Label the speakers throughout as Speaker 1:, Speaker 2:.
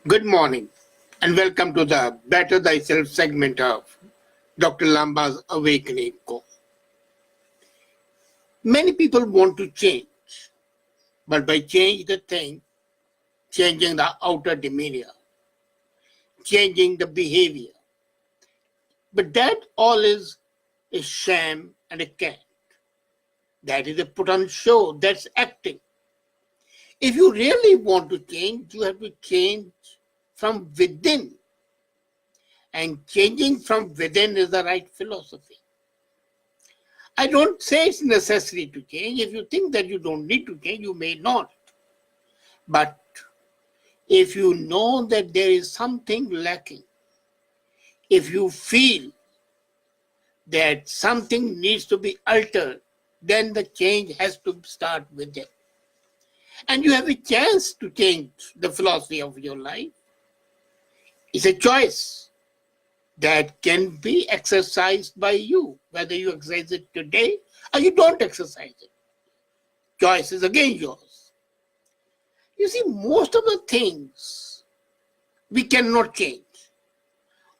Speaker 1: Good morning and welcome to the Better Thyself segment of Dr. Lamba's Awakening Call. Many people want to change, but by change the thing, changing the outer demeanor, changing the behavior. But that all is a sham and a cant. That is a put on show, that's acting. If you really want to change, you have to change from within. And changing from within is the right philosophy. I don't say it's necessary to change. If you think that you don't need to change, you may not. But if you know that there is something lacking, if you feel that something needs to be altered, then the change has to start within. And you have a chance to change the philosophy of your life. It's a choice that can be exercised by you, whether you exercise it today or you don't exercise it. Choice is again yours. You see, most of the things we cannot change,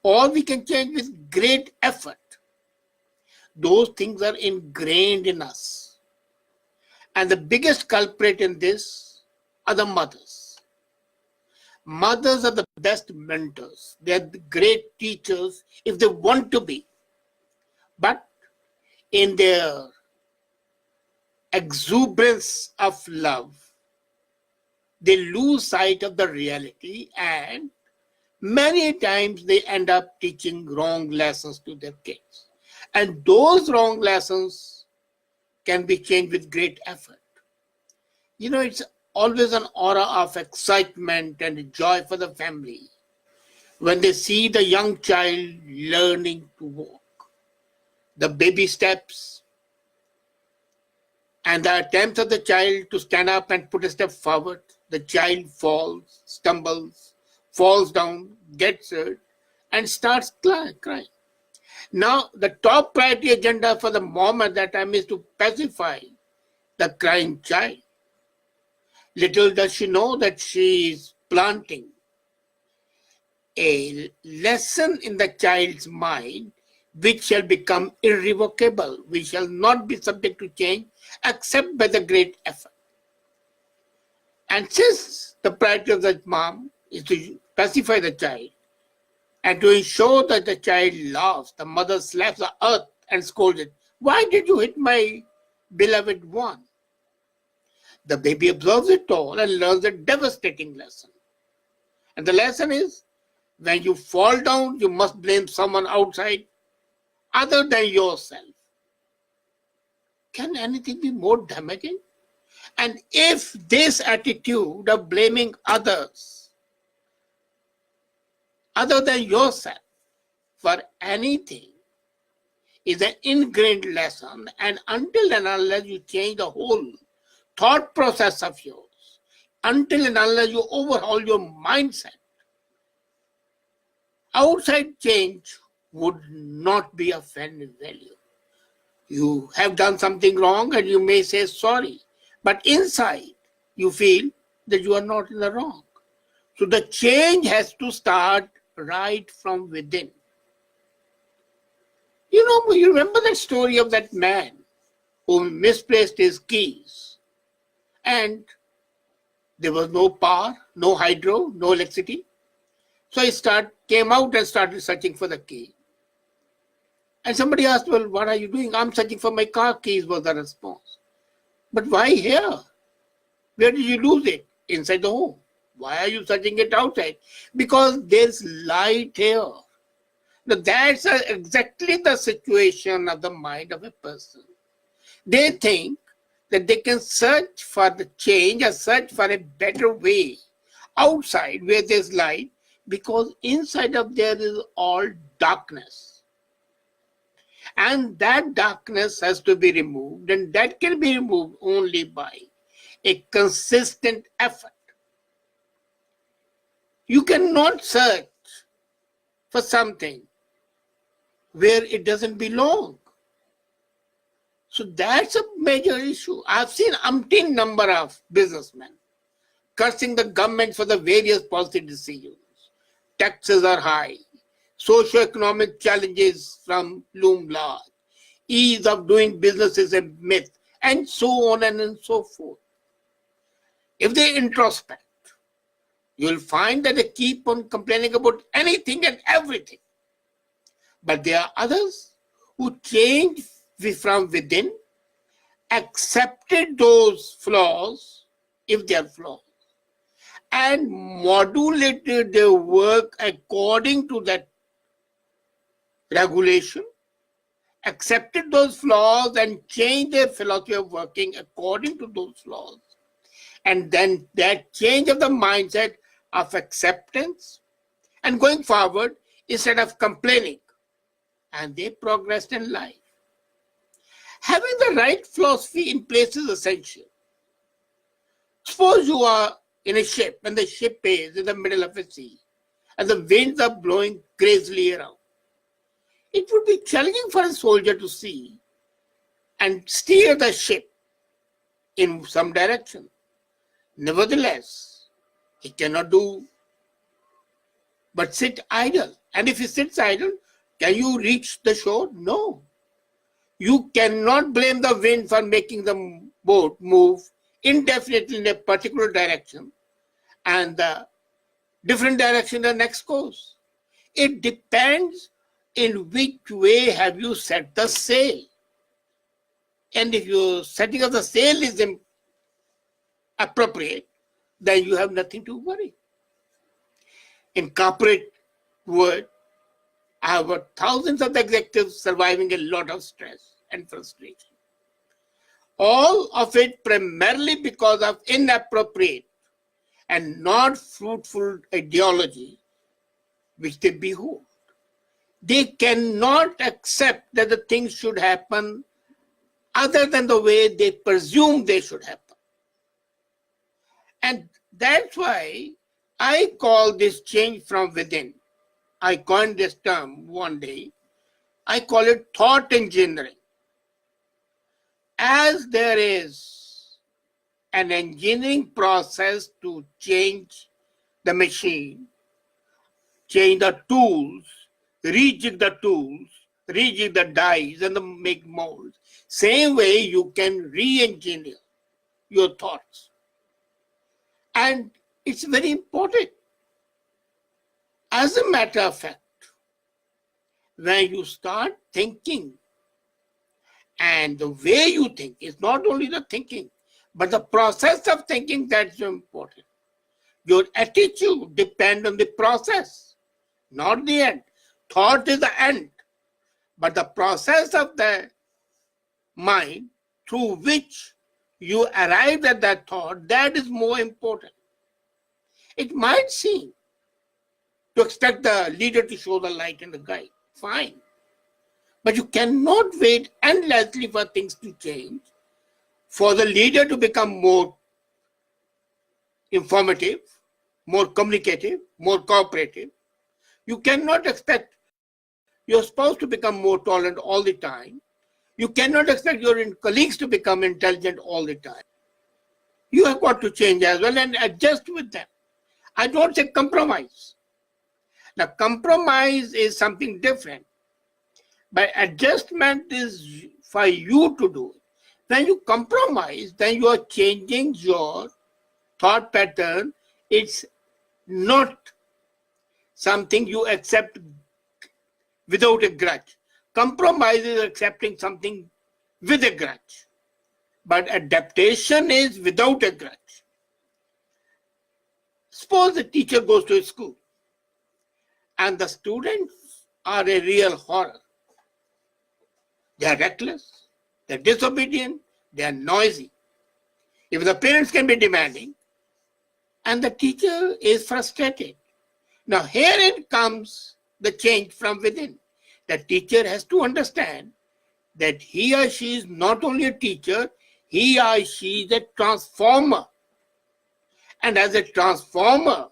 Speaker 1: or we can change with great effort. Those things are ingrained in us. And the biggest culprit in this are the mothers. Mothers are the best mentors. They are the great teachers if they want to be. But in their exuberance of love, they lose sight of the reality, and many times they end up teaching wrong lessons to their kids. And those wrong lessons can be changed with great effort. You know, it's always an aura of excitement and joy for the family when they see the young child learning to walk. The baby steps and the attempts of the child to stand up and put a step forward. The child falls, stumbles, falls down, gets hurt, and starts crying. Now, the top priority agenda for the mom at that time is to pacify the crying child. Little does she know that she is planting a lesson in the child's mind which shall become irrevocable, which shall not be subject to change except by the great effort. And since the priority of the mom is to pacify the child and to ensure that the child laughs, the mother slaps the earth and scolds it. Why did you hit my beloved one? The baby observes it all and learns a devastating lesson. And the lesson is, when you fall down, you must blame someone outside other than yourself. Can anything be more damaging? And if this attitude of blaming others other than yourself for anything is an ingrained lesson, and until and unless you change the whole thought process of yours, until and unless you overhaul your mindset, outside change would not be of any value. You have done something wrong and you may say sorry, but inside you feel that you are not in the wrong. So the change has to start right from within. You remember that story of that man who misplaced his keys, and there was no power, no hydro, no electricity. So he came out and started searching for the key. And somebody asked, well, what are you doing? I'm searching for my car keys, was the response. But why here? Where did you lose it? Inside the home. Why are you searching it outside? Because there's light here. Now that's exactly the situation of the mind of a person. They think that they can search for the change or search for a better way outside where there's light, because inside of there is all darkness. And that darkness has to be removed, and that can be removed only by a consistent effort. You cannot search for something where it doesn't belong. So that's a major issue. I've seen umpteen number of businessmen cursing the government for the various policy decisions. Taxes are high. Socio-economic challenges from loom large. Ease of doing business is a myth, and so on and so forth. If they introspect, you'll find that they keep on complaining about anything and everything. But there are others who change from within, accepted those flaws, if they are flaws, and modulated their work according to that regulation, accepted those flaws and changed their philosophy of working according to those flaws. And then that change of the mindset of acceptance and going forward instead of complaining, and they progressed in life. Having the right philosophy in place is essential. Suppose you are in a ship and the ship is in the middle of a sea and the winds are blowing crazily around. It would be challenging for a soldier to see and steer the ship in some direction. Nevertheless, he cannot do but sit idle. And if he sits idle, can you reach the shore? No. You cannot blame the wind for making the boat move indefinitely in a particular direction and the different direction the next goes. It depends in which way have you set the sail. And if your setting of the sail is appropriate, then you have nothing to worry. In corporate world, I have got thousands of executives surviving a lot of stress and frustration. All of it primarily because of inappropriate and not fruitful ideology which they behold. They cannot accept that the things should happen other than the way they presume they should happen. And that's why I call this change from within. I coined this term one day. I call it thought engineering. As there is an engineering process to change the machine, change the tools, rejig the dies and make molds. Same way you can re-engineer your thoughts. And it's very important. As a matter of fact, when you start thinking, and the way you think is not only the thinking, but the process of thinking that's important. Your attitude depends on the process, not the end. Thought is the end, but the process of the mind through which you arrive at that thought, that is more important. It might seem to expect the leader to show the light and the guide, fine. But you cannot wait endlessly for things to change, for the leader to become more informative, more communicative, more cooperative. You cannot expect your spouse to become more tolerant all the time. You cannot expect your colleagues to become intelligent all the time. You have got to change as well and adjust with them. I don't say compromise. Now, compromise is something different. But adjustment is for you to do it. When you compromise, then you are changing your thought pattern. It's not something you accept without a grudge. Compromise is accepting something with a grudge. But adaptation is without a grudge. Suppose the teacher goes to a school and the students are a real horror. They are reckless, they are disobedient, they are noisy. If the parents can be demanding and the teacher is frustrated. Now herein comes the change from within. The teacher has to understand that he or she is not only a teacher, he or she is a transformer. And as a transformer,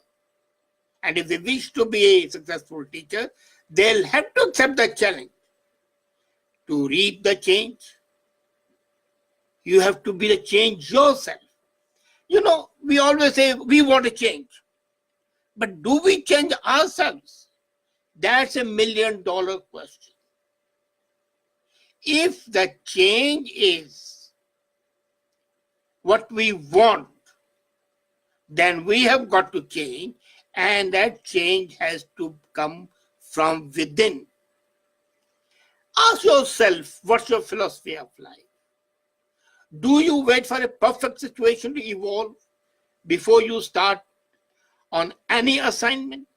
Speaker 1: and if they wish to be a successful teacher, they'll have to accept the challenge. To reap the change, you have to be the change yourself. We always say we want to change. But do we change ourselves? That's $1,000,000 question. If the change is what we want, then we have got to change, and that change has to come from within. Ask yourself, what's your philosophy of life? Do you wait for a perfect situation to evolve before you start on any assignment?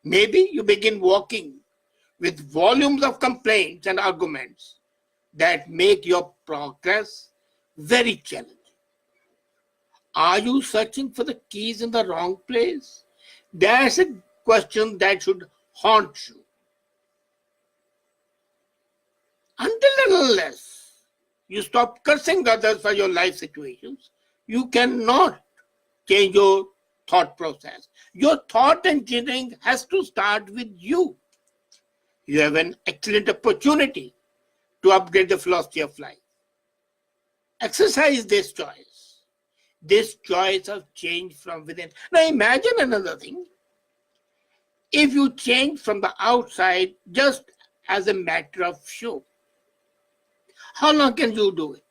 Speaker 1: Maybe you begin walking with volumes of complaints and arguments that make your progress very challenging. Are you searching for the keys in the wrong place? That's a question that should haunt you. Until and unless you stop cursing others for your life situations, you cannot change your thought process. Your thought engineering has to start with you. You have an excellent opportunity to upgrade the philosophy of life. Exercise this choice of change from within. Now imagine another thing. If you change from the outside just as a matter of show, how long can you do it?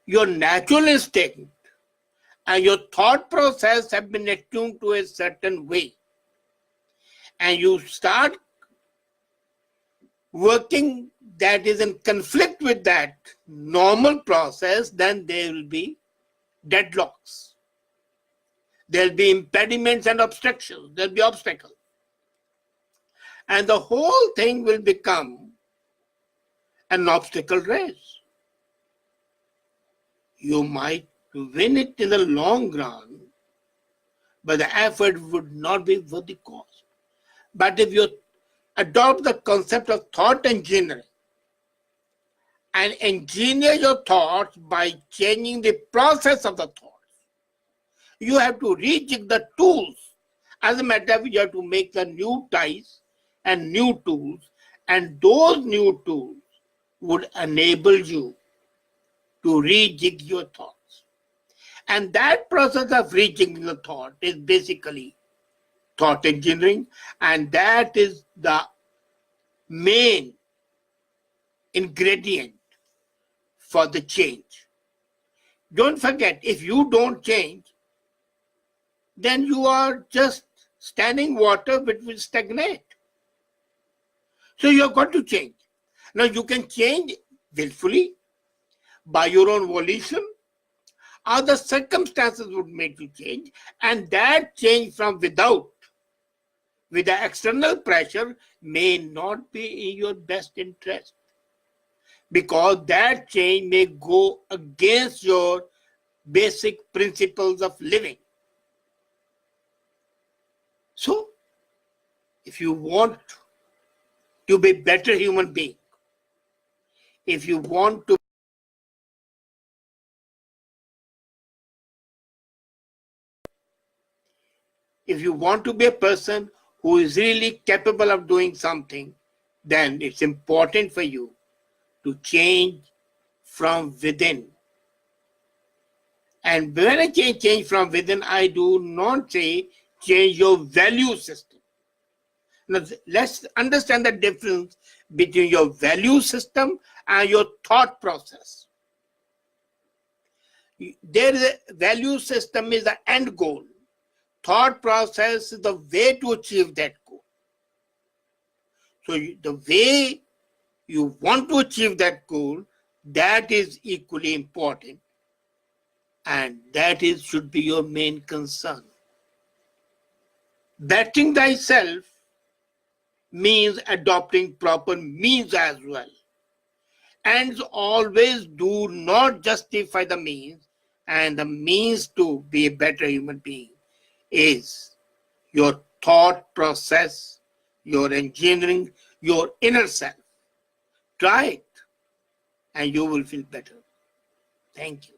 Speaker 1: Your natural instinct and your thought process have been attuned to a certain way, and you start working that is in conflict with that normal process, then there will be deadlocks. There'll be impediments and obstructions. There'll be obstacles. And the whole thing will become an obstacle race. You might win it in the long run, but the effort would not be worth the cost. But if you adopt the concept of thought engineering and engineer your thoughts by changing the process of the thoughts, you have to rejig the tools. As a matter of fact, you have to make the new ties and new tools, and those new tools would enable you to rejig your thoughts. And that process of rejigging the thought is basically thought engineering, and that is the main ingredient for the change. Don't forget, if you don't change, then you are just standing water which will stagnate. So you've got to change. Now you can change willfully by your own volition, or the circumstances would make you change, and that change from without, with the external pressure, may not be in your best interest, because that change may go against your basic principles of living. So, if you want to be a better human being, if you want to be a person who is really capable of doing something, then it's important for you to change from within. And when I say change from within, I do not say change your value system. Now, let's understand the difference between your value system and your thought process. There is a value system is the end goal. Thought process is the way to achieve that goal. So the way you want to achieve that goal, that is equally important, and that should be your main concern. Bettering thyself means adopting proper means as well. Ends always do not justify the means, and the means to be a better human being is your thought process, your engineering, your inner self. Try it, and you will feel better. Thank you.